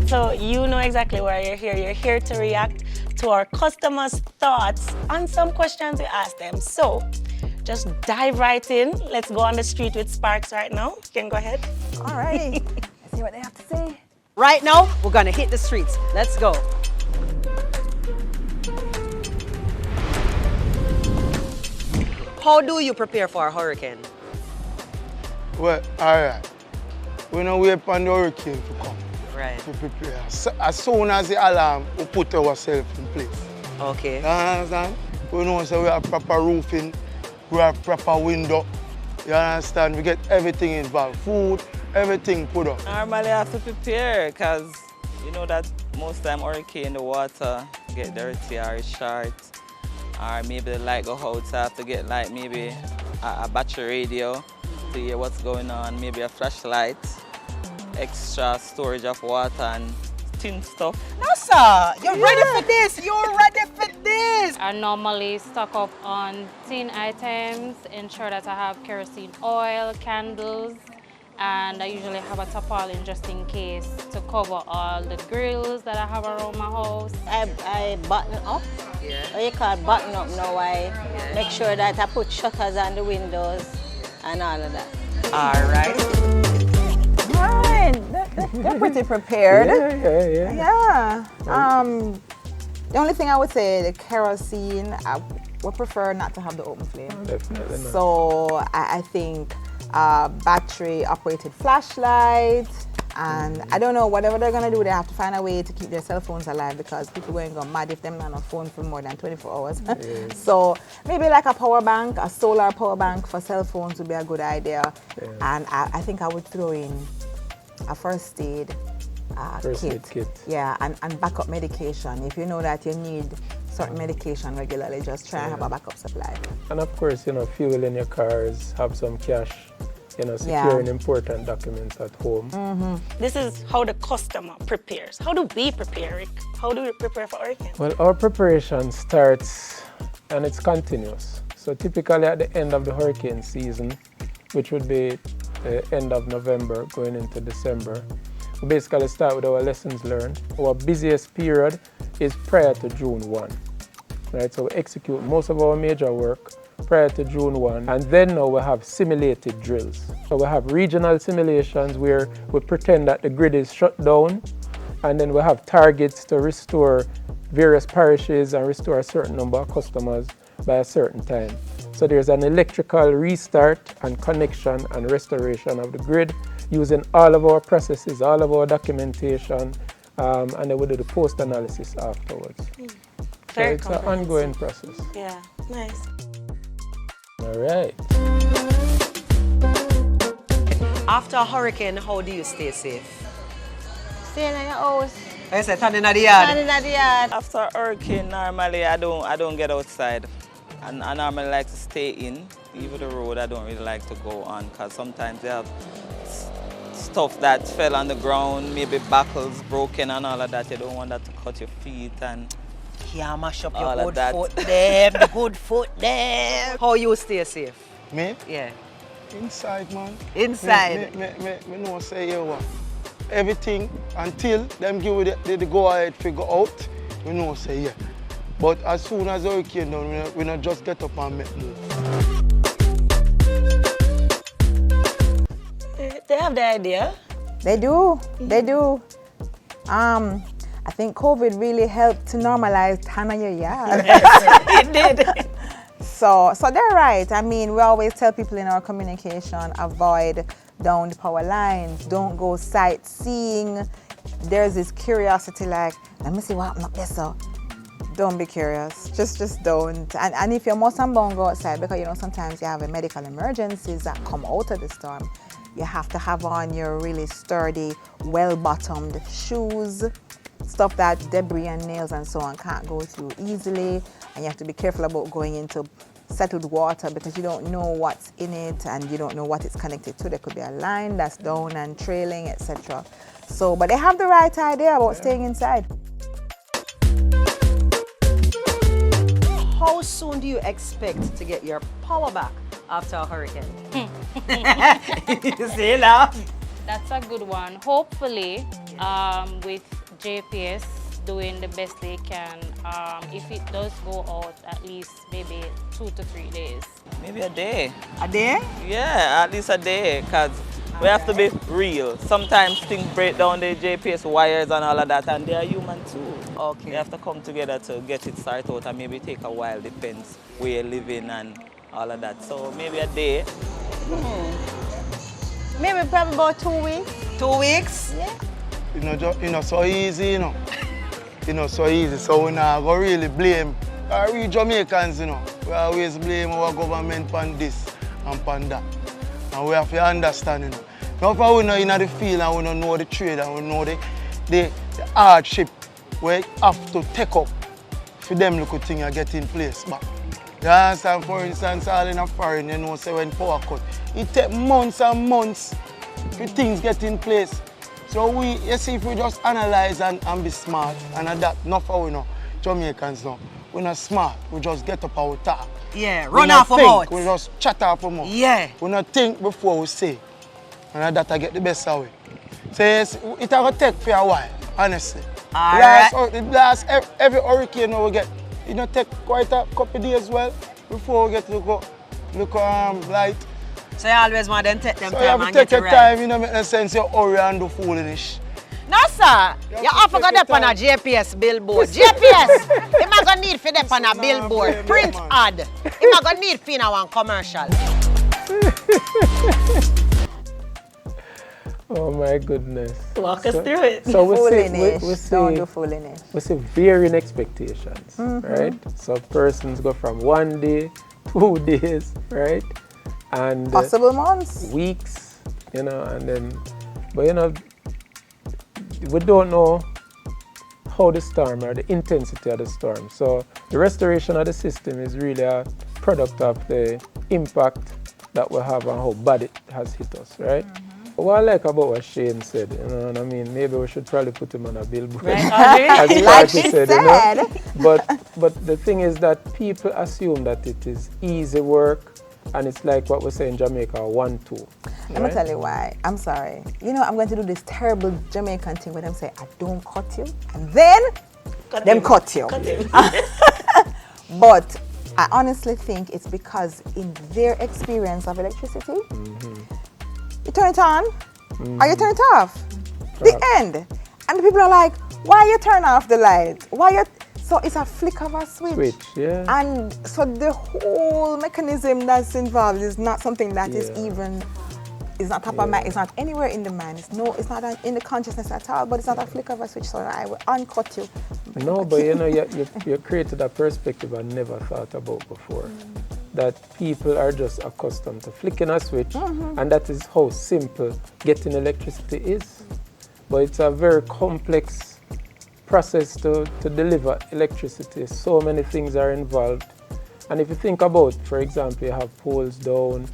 So you know exactly why you're here. You're here to react to our customers' thoughts on some questions we asked them. So just dive right in. Let's go on the street with Sparks right now. You can go ahead. All righty. Let's see what they have to say. Right now, we're gonna hit the streets. Let's go. How do you prepare for a hurricane? Well, all right. We don't wait for the hurricane to come. Right. To prepare. As soon as the alarm, we put ourselves in place. Okay. You understand? We know so we have proper roofing, we have proper window. You understand? We get everything involved. Food, everything put up. Normally I have to prepare because you know that most time hurricane the water get dirty or it's short. Or maybe the light go out, so I have to get like maybe a battery radio to hear what's going on, maybe a flashlight, extra storage of water and tin stuff. No, sir. You're ready for this. You're ready for this. I normally stock up on tin items, ensure that I have kerosene oil, candles, and I usually have a tarpaulin just in case to cover all the grills that I have around my house. I button up. Yeah. What you call button up now. I make sure that I put shutters on the windows and all of that. All right. All right. They're pretty prepared. Yeah. The only thing I would say, the kerosene, I would prefer not to have the open flame. Definitely not. So I think battery-operated flashlight, and I don't know, whatever they're gonna do, they have to find a way to keep their cell phones alive because people going to go mad if them not on a phone for more than 24 hours. Yes. So maybe like a power bank, a solar power bank for cell phones would be a good idea. Yeah. And I think I would throw in a first aid kit. Yeah, and backup medication. If you know that you need certain medication regularly, just try and have a backup supply. And of course, fuel in your cars, have some cash, securing important documents at home. This is how the customer prepares. How do we prepare, Rick? How do we prepare for hurricane? Well, our preparation starts and it's continuous. So typically at the end of the hurricane season, which would be the end of November going into December, we basically start with our lessons learned. Our busiest period is prior to June 1. Right, so we execute most of our major work prior to June 1, and then now we have simulated drills. So we have regional simulations where we pretend that the grid is shut down, and then we have targets to restore various parishes and restore a certain number of customers by a certain time. So there's an electrical restart and connection and restoration of the grid using all of our processes, all of our documentation, and then we do the post-analysis afterwards. So Very it's an ongoing process. Yeah, nice. All right. After a hurricane, how do you stay safe? Stay in your house. I said, standing at the yard. Standing at the yard. After a hurricane, normally I don't get outside. And I normally like to stay in. Even the road I don't really like to go on because sometimes they have stuff that fell on the ground, maybe buckles broken and all of that. You don't want that to cut your feet and Yeah, mash up all your of good that. foot them, the good foot them. How you stay safe? Me? Yeah. Inside, man. Inside. Me know say you what. Everything until them give the go ahead figure out, we know say yeah. But as soon as the hurricane done, we not just get up and make move. They have the idea. They do. They do. I think COVID really helped to normalize time on your yard. It did. So they're right. I mean, we always tell people in our communication, avoid down the power lines, don't go sightseeing. There's this curiosity like, let me see what happened up there, so. Don't be curious, just don't. And if you're most bound, go outside because sometimes you have medical emergencies that come out of the storm. You have to have on your really sturdy, well-bottomed shoes, stuff that debris and nails and so on can't go through easily. And you have to be careful about going into settled water because you don't know what's in it and you don't know what it's connected to. There could be a line that's down and trailing, etc. So, but they have the right idea about staying inside. How soon do you expect to get your power back after a hurricane? You see now? That's a good one. Hopefully, with JPS doing the best they can. If it does go out, at least maybe 2 to 3 days. Maybe a day. A day? Yeah, at least a day, because we have to be real. Sometimes things break down the JPS wires and all of that, and they are human too. Okay. They have to come together to get it started out, and maybe take a while, depends where you're living and all of that. So maybe a day. Maybe probably about 2 weeks. 2 weeks? Yeah. You know, so easy, you know. You know, so easy. So we not go really blame. We Jamaicans, you know, we always blame our government on this and on that. And we have to understand, you know. Now if we know in the field and we don't know the trade and we know the hardship we have to take up for them little things to get in place. But you understand, for instance, all in a foreign, you know, say when power cut, it takes months and months for things get in place. So you see, if we just analyze and be smart and adapt, not for we know, Jamaicans know, we're not smart, we just get up our talk. Yeah, run off about. We just chat off our mouth. Yeah. We not think before we say. And that I get the best of it. So yes, it will take for a while, honestly. Every hurricane we get, it take quite a couple of days well before we get to look light. So you always want them take them So time you have and to take get it your right. time, you know, make no sense you hurry and do foolish. No, sir. You have to go up on a JPS billboard. JPS! You're not going to need for them on a billboard. Print ad. You're not going to need for one commercial. Oh my goodness. Walk us through it. So Don't do foolishness. we see varying expectations, right? So persons go from 1 day, 2 days, right? And Possible months. weeks, you know, and then, but you know, we don't know how the storm or the intensity of the storm. So the restoration of the system is really a product of the impact that we have on how bad it has hit us, right? What I like about what Shane said, you know what I mean? Maybe we should probably put him on a billboard. Right, as Like Parky she said, said. you know? But the thing is that people assume that it is easy work and it's like what we say in Jamaica, 1-2. Let me tell you why. I'm sorry. You know, I'm going to do this terrible Jamaican thing where them say, I don't cut you, and then them cut you. But I honestly think it's because in their experience of electricity, you turn it on or you turn it off. The end. And the people are like, why you turn off the light? So it's a flick of a switch. Yeah. And so the whole mechanism that's involved is not something that is even, it's not top of mind, it's not anywhere in the mind, it's not in the consciousness at all, but it's not a flick of a switch, so I will uncut you. No, but you know, you created a perspective I never thought about before. That people are just accustomed to flicking a switch, and that is how simple getting electricity is. But it's a very complex process to deliver electricity. So many things are involved. And if you think about, for example, you have poles down,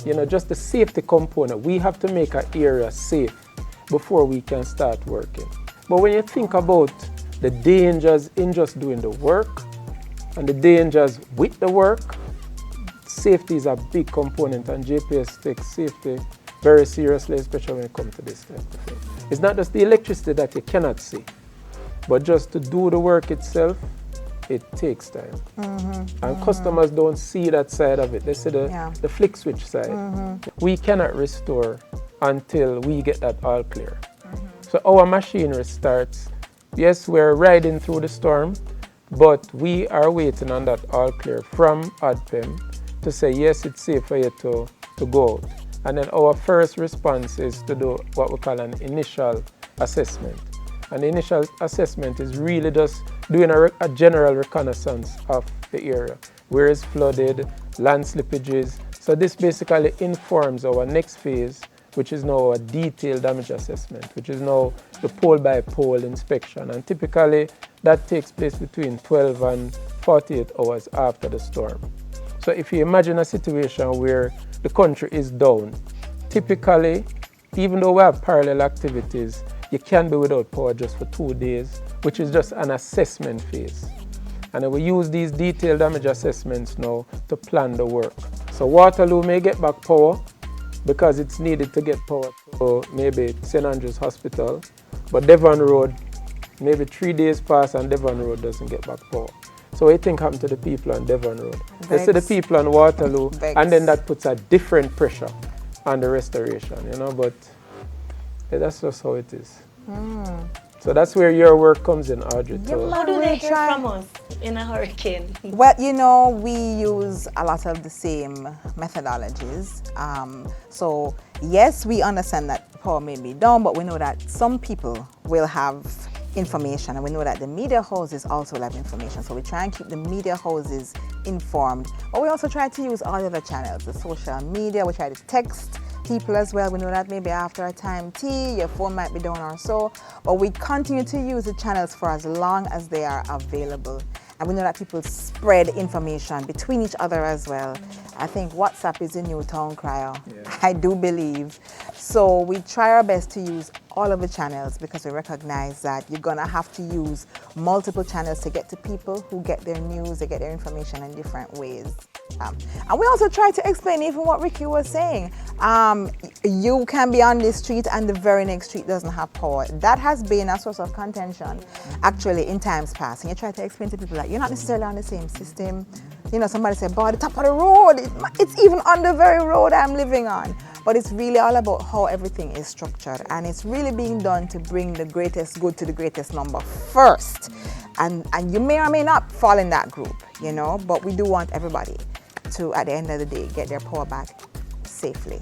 you know, just the safety component. We have to make an area safe before we can start working. But when you think about the dangers in just doing the work and the dangers with the work, safety is a big component, and JPS takes safety very seriously, especially when it comes to this type of thing. It's not just the electricity that you cannot see, but just to do the work itself, it takes time. And customers don't see that side of it. They see the flick switch side. We cannot restore until we get that all clear. So our machinery starts, yes, we're riding through the storm, but we are waiting on that all clear from ADPEM to say, yes, it's safe for you to go out. And then our first response is to do what we call an initial assessment. And the initial assessment is really just doing a general reconnaissance of the area, where it's flooded, land slippages. So this basically informs our next phase, which is now a detailed damage assessment, which is now the pole-by-pole inspection. And typically that takes place between 12 and 48 hours after the storm. So if you imagine a situation where the country is down, typically, even though we have parallel activities, you can be without power just for 2 days, which is just an assessment phase. And then we use these detailed damage assessments now to plan the work. So Waterloo may get back power because it's needed to get power to maybe St. Andrews Hospital, but Devon Road maybe 3 days pass and Devon Road doesn't get back power. So what do you think happened to the people on Devon Road? Let's say the people on Waterloo, and then that puts a different pressure on the restoration, you know, but yeah, that's just how it is. So that's where your work comes in, Audrey. How do they hear from us in a hurricane? Well, you know, we use a lot of the same methodologies. So yes, we understand that power may be down, but we know that some people will have information, and we know that the media houses also have information. So we try and keep the media houses informed, but we also try to use all the other channels, the social media. We try to text people as well. We know that maybe after a time tea, your phone might be down or so, but we continue to use the channels for as long as they are available. And we know that people spread information between each other as well. I think WhatsApp is the new town crier. Yeah. I do believe. So we try our best to use all of the channels because we recognize that you're gonna have to use multiple channels to get to people who get their news, they get their information in different ways. And we also try to explain even what Ricky was saying. You can be on this street and the very next street doesn't have power. That has been a source of contention actually in times past. And you try to explain to people that you're not necessarily on the same system. You know, somebody said, boy, the top of the road, it's even on the very road I'm living on. But it's really all about how everything is structured, and it's really being done to bring the greatest good to the greatest number first. And you may or may not fall in that group, you know, but we do want everybody to, at the end of the day, get their power back safely.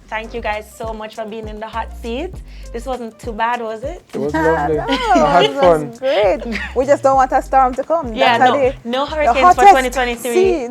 Thank you guys so much for being in the hot seat. This wasn't too bad, was it? It was lovely. No, I had fun. It was great. We just don't want a storm to come. Yeah, That's no hurricanes for 2023.